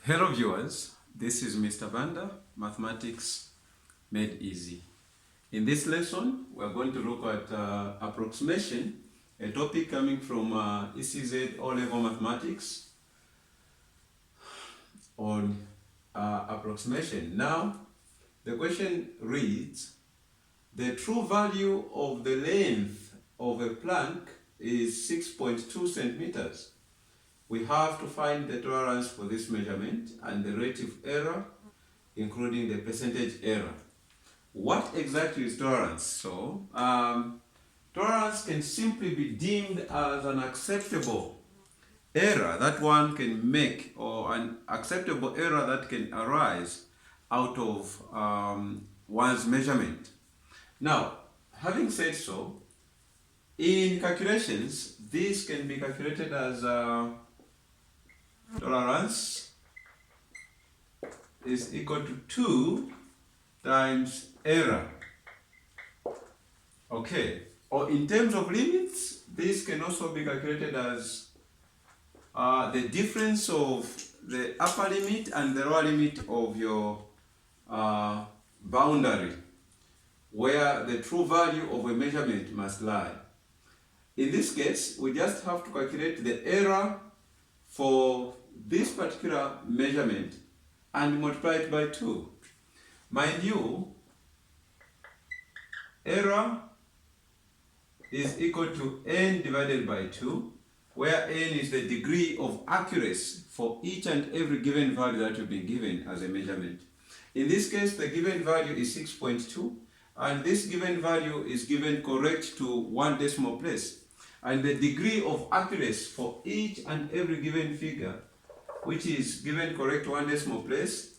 Hello viewers, this is Mr. Vanda, Mathematics Made Easy. In this lesson, we are going to look at approximation, a topic coming from ECZ O-Level Mathematics on approximation. Now, the question reads, the true value of the length of a plank is 6.2 centimeters. We have to find the tolerance for this measurement and the rate of error, including the percentage error. What exactly is tolerance? So, tolerance can simply be deemed as an acceptable error that one can make, or an acceptable error that can arise out of one's measurement. Now, having said so, in calculations, this can be calculated as tolerance is equal to 2 times error. Okay, or in terms of limits, this can also be calculated as the difference of the upper limit and the lower limit of your boundary, where the true value of a measurement must lie. In this case, we just have to calculate the error for this particular measurement and multiply it by 2. Mind you, error is equal to n divided by 2, where n is the degree of accuracy for each and every given value that you've been given as a measurement. In this case, the given value is 6.2, and this given value is given correct to 1 decimal place. And the degree of accuracy for each and every given figure, which is given correct 1 decimal place,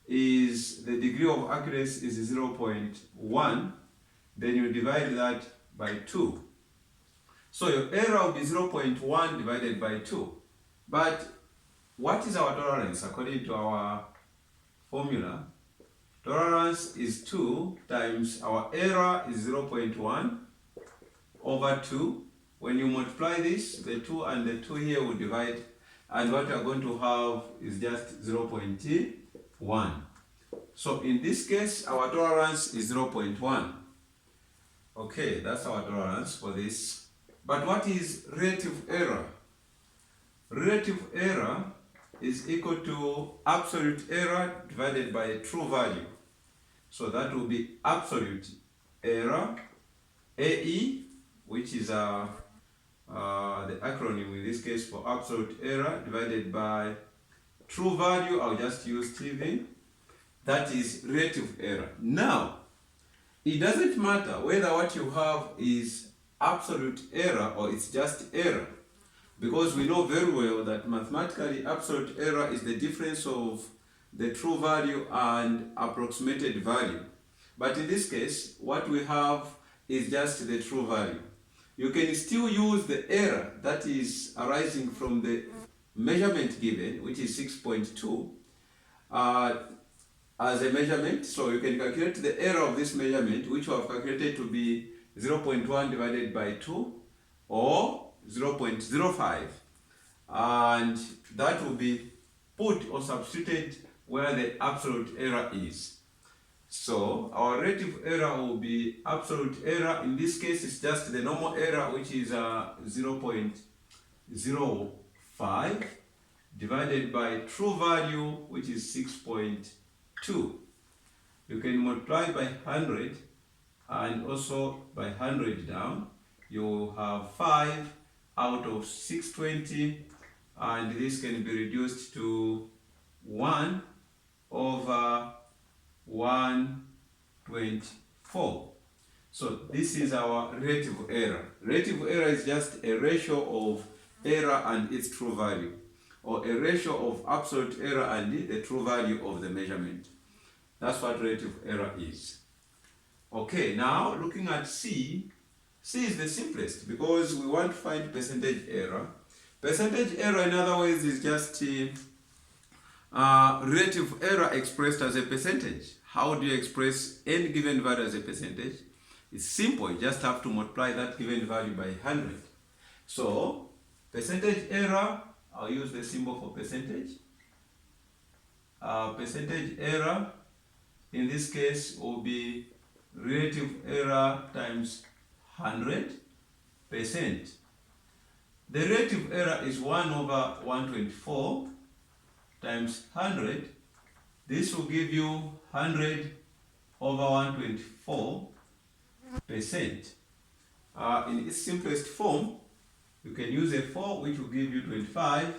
is the degree of accuracy is 0.1. Then you divide that by 2. So your error will be 0.1 divided by 2. But what is our tolerance according to our formula? Tolerance is 2 times our error is 0.1 over 2. When you multiply this, the 2 and the 2 here will divide, and what you are going to have is just 0.1. So in this case, our tolerance is 0.1. Okay, that's our tolerance for this. But what is relative error? Relative error is equal to absolute error divided by a true value. So that will be absolute error, AE, which is the acronym in this case for absolute error, divided by true value. I'll just use TV. That is relative error. Now, it doesn't matter whether what you have is absolute error or it's just error, because we know very well that mathematically absolute error is the difference of the true value and approximated value. But in this case, what we have is just the true value. You can still use the error that is arising from the measurement given, which is 6.2, as a measurement. So you can calculate the error of this measurement, which we have calculated to be 0.1 divided by 2 or 0.05, and that will be put or substituted where the absolute error is. So our relative error will be absolute error. In this case, it's just the normal error, which is 0.05 divided by true value, which is 6.2. You can multiply by 100 and also by 100 down. You have 5 out of 620, and this can be reduced to 1 over 124. So this is our relative error. Relative error is just a ratio of error and its true value, or a ratio of absolute error and the true value of the measurement. That's what relative error is. Okay, now looking at C. C is the simplest because we want to find percentage error. Percentage error, in other words, is just relative error expressed as a percentage. How do you express any given value as a percentage? It's simple. You just have to multiply that given value by 100. So percentage error, I'll use the symbol for percentage. percentage error in this case will be relative error times 100%. The relative error is 1 over 124 times 100. This will give you 100 over 124%. In its simplest form, you can use a 4, which will give you 25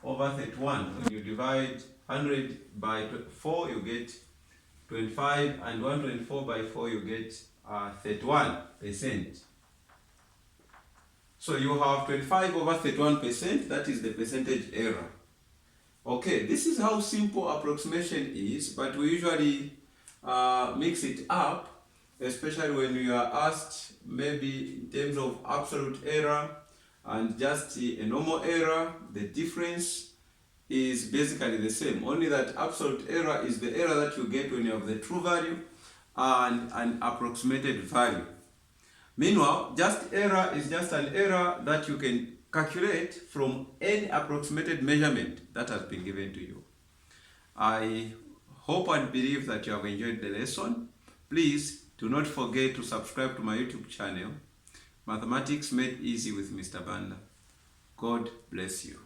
over 31. When you divide 100 by 4, you get 25, and 124 by 4, you get 31%. So you have 25 over 31%, that is the percentage error. Okay, this is how simple approximation is, but we usually mix it up, especially when you are asked maybe in terms of absolute error and just a normal error. The difference is basically the same, only that absolute error is the error that you get when you have the true value and an approximated value. Meanwhile, just error is just an error that you can calculate from any approximated measurement that has been given to you. I hope and believe that you have enjoyed the lesson. Please do not forget to subscribe to my YouTube channel, Mathematics Made Easy with Mr. Banda. God bless you.